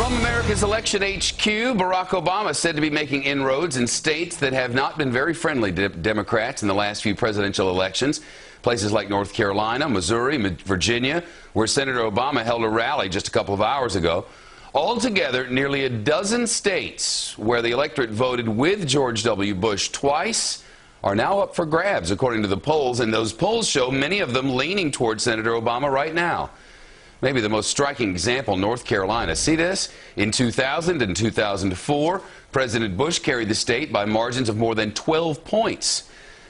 From America's Election HQ, Barack Obama is said to be making inroads in states that have not been very friendly to Democrats in the last few presidential elections. Places like North Carolina, Missouri, Virginia, where Senator Obama held a rally just a couple of hours ago. Altogether, nearly a dozen states where the electorate voted with George W. Bush twice are now up for grabs, according to the polls. And those polls show many of them leaning toward Senator Obama right now. Maybe the most striking example, North Carolina. See this? In 2000 and 2004, President Bush carried the state by margins of more than 12 points.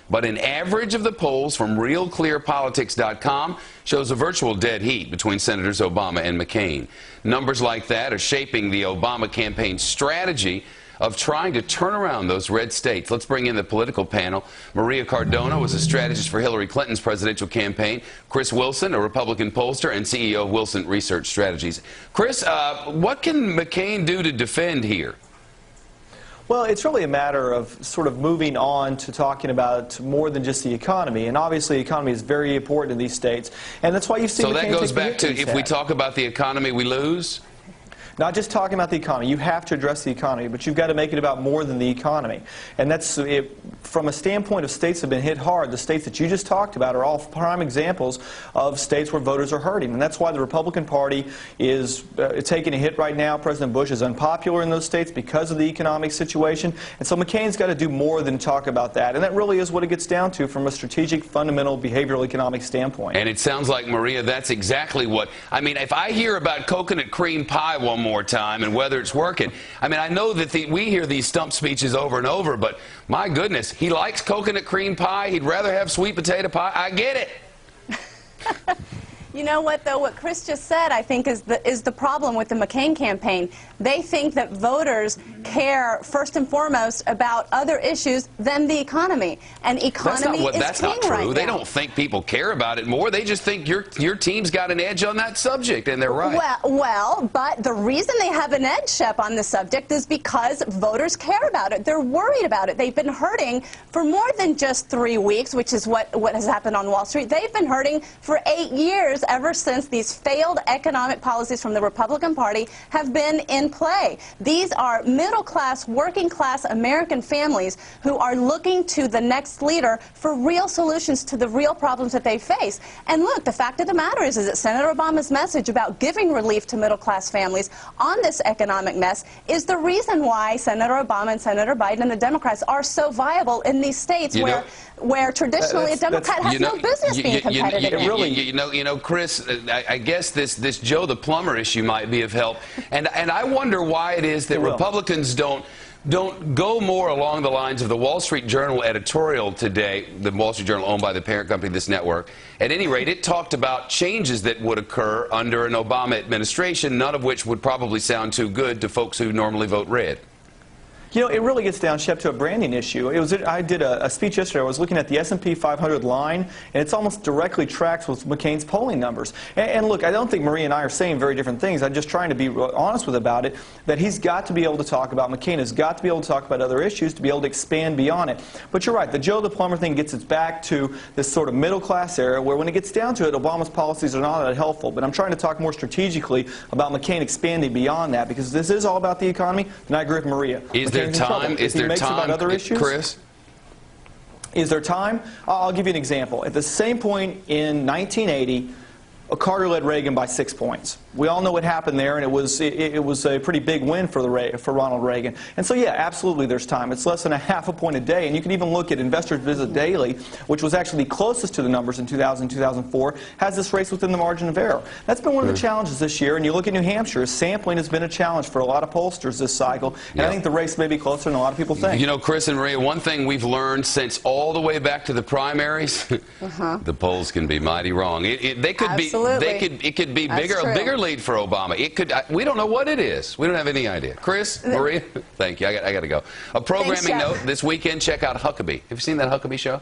But an average of the polls from RealClearPolitics.com shows a virtual dead heat between Senators Obama and McCain. Numbers like that are shaping the Obama campaign's strategy of trying to turn around those red states. Let's bring in the political panel. Maria Cardona was a strategist for Hillary Clinton's presidential campaign. Chris Wilson, a Republican pollster and CEO of Wilson Research Strategies. Chris, what can McCain do to defend here? Well, it's really a matter of sort of moving on to talking about more than just the economy. And obviously, the economy is very important in these states. And that's why you've seen So that goes back to, if we talk about the economy, we lose? Not just talking about the economy. You have to address the economy, but you've got to make it about more than the economy. And that's from a standpoint of states that have been hit hard. The states that you just talked about are all prime examples of states where voters are hurting. And that's why the Republican Party is taking a hit right now. President Bush is unpopular in those states because of the economic situation. And so McCain's got to do more than talk about that. And that really is what it gets down to from a strategic, fundamental, behavioral economic standpoint. And it sounds like, Maria, that's exactly what, I mean, if I hear about coconut cream pie one more time and whether it's working. I mean, I know that we hear these stump speeches over and over, but my goodness, he likes coconut cream pie. He'd rather have sweet potato pie. I get it. You know what, though? What Chris just said, I think, is the problem with the McCain campaign. They think that voters care first and foremost about other issues than the economy. And economy is king right now. That's not true. They don't think people care about it more. They just think your team's got an edge on that subject, and they're right. Well, but the reason they have an edge, Shep, on the subject is because voters care about it. They're worried about it. They've been hurting for more than just 3 weeks, which is what has happened on Wall Street. They've been hurting for 8 years ever since these failed economic policies from the Republican Party have been in play. These are middle-class, working-class American families who are looking to the next leader for real solutions to the real problems that they face. And look, the fact of the matter is that Senator Obama's message about giving relief to middle-class families on this economic mess is the reason why Senator Obama and Senator Biden and the Democrats are so viable in these states where traditionally a Democrat has no business being competitive. You know, Chris, I guess this Joe the Plumber issue might be of help, and I wonder why it is that Republicans don't go more along the lines of the Wall Street Journal editorial today, the Wall Street Journal owned by the parent company of this network. At any rate, it talked about changes that would occur under an Obama administration, none of which would probably sound too good to folks who normally vote red. You know, it really gets down, Shep, to a branding issue. I did a speech yesterday. I was looking at the S&P 500 line, and it's almost directly tracks with McCain's polling numbers. And look, I don't think Marie and I are saying very different things. I'm just trying to be honest about it, that he's got to be able to talk about, McCain has got to be able to talk about other issues to be able to expand beyond it. But you're right, the Joe the Plumber thing gets us back to this sort of middle-class era where when it gets down to it, Obama's policies are not that helpful. But I'm trying to talk more strategically about McCain expanding beyond that, because this is all about the economy, and I agree with Maria. Is there time, Chris? Is there time? I'll give you an example. At the same point in 1980, Carter led Reagan by 6 points. We all know what happened there, and it was a pretty big win for Ronald Reagan. And so, yeah, absolutely there's time. It's less than a half a point a day, and you can even look at Investors Visit Daily, which was actually the closest to the numbers in 2000 2004, has this race within the margin of error. That's been one of the challenges this year, and you look at New Hampshire, sampling has been a challenge for a lot of pollsters this cycle, and I think the race may be closer than a lot of people think. You know, Chris and Maria, one thing we've learned since all the way back to the primaries, the polls can be mighty wrong. They could be. It could be a bigger lead for Obama. It could. We don't know what it is. We don't have any idea. Chris, Maria, thank you. I got to go. A programming note this weekend. Check out Huckabee. Have you seen that Huckabee show?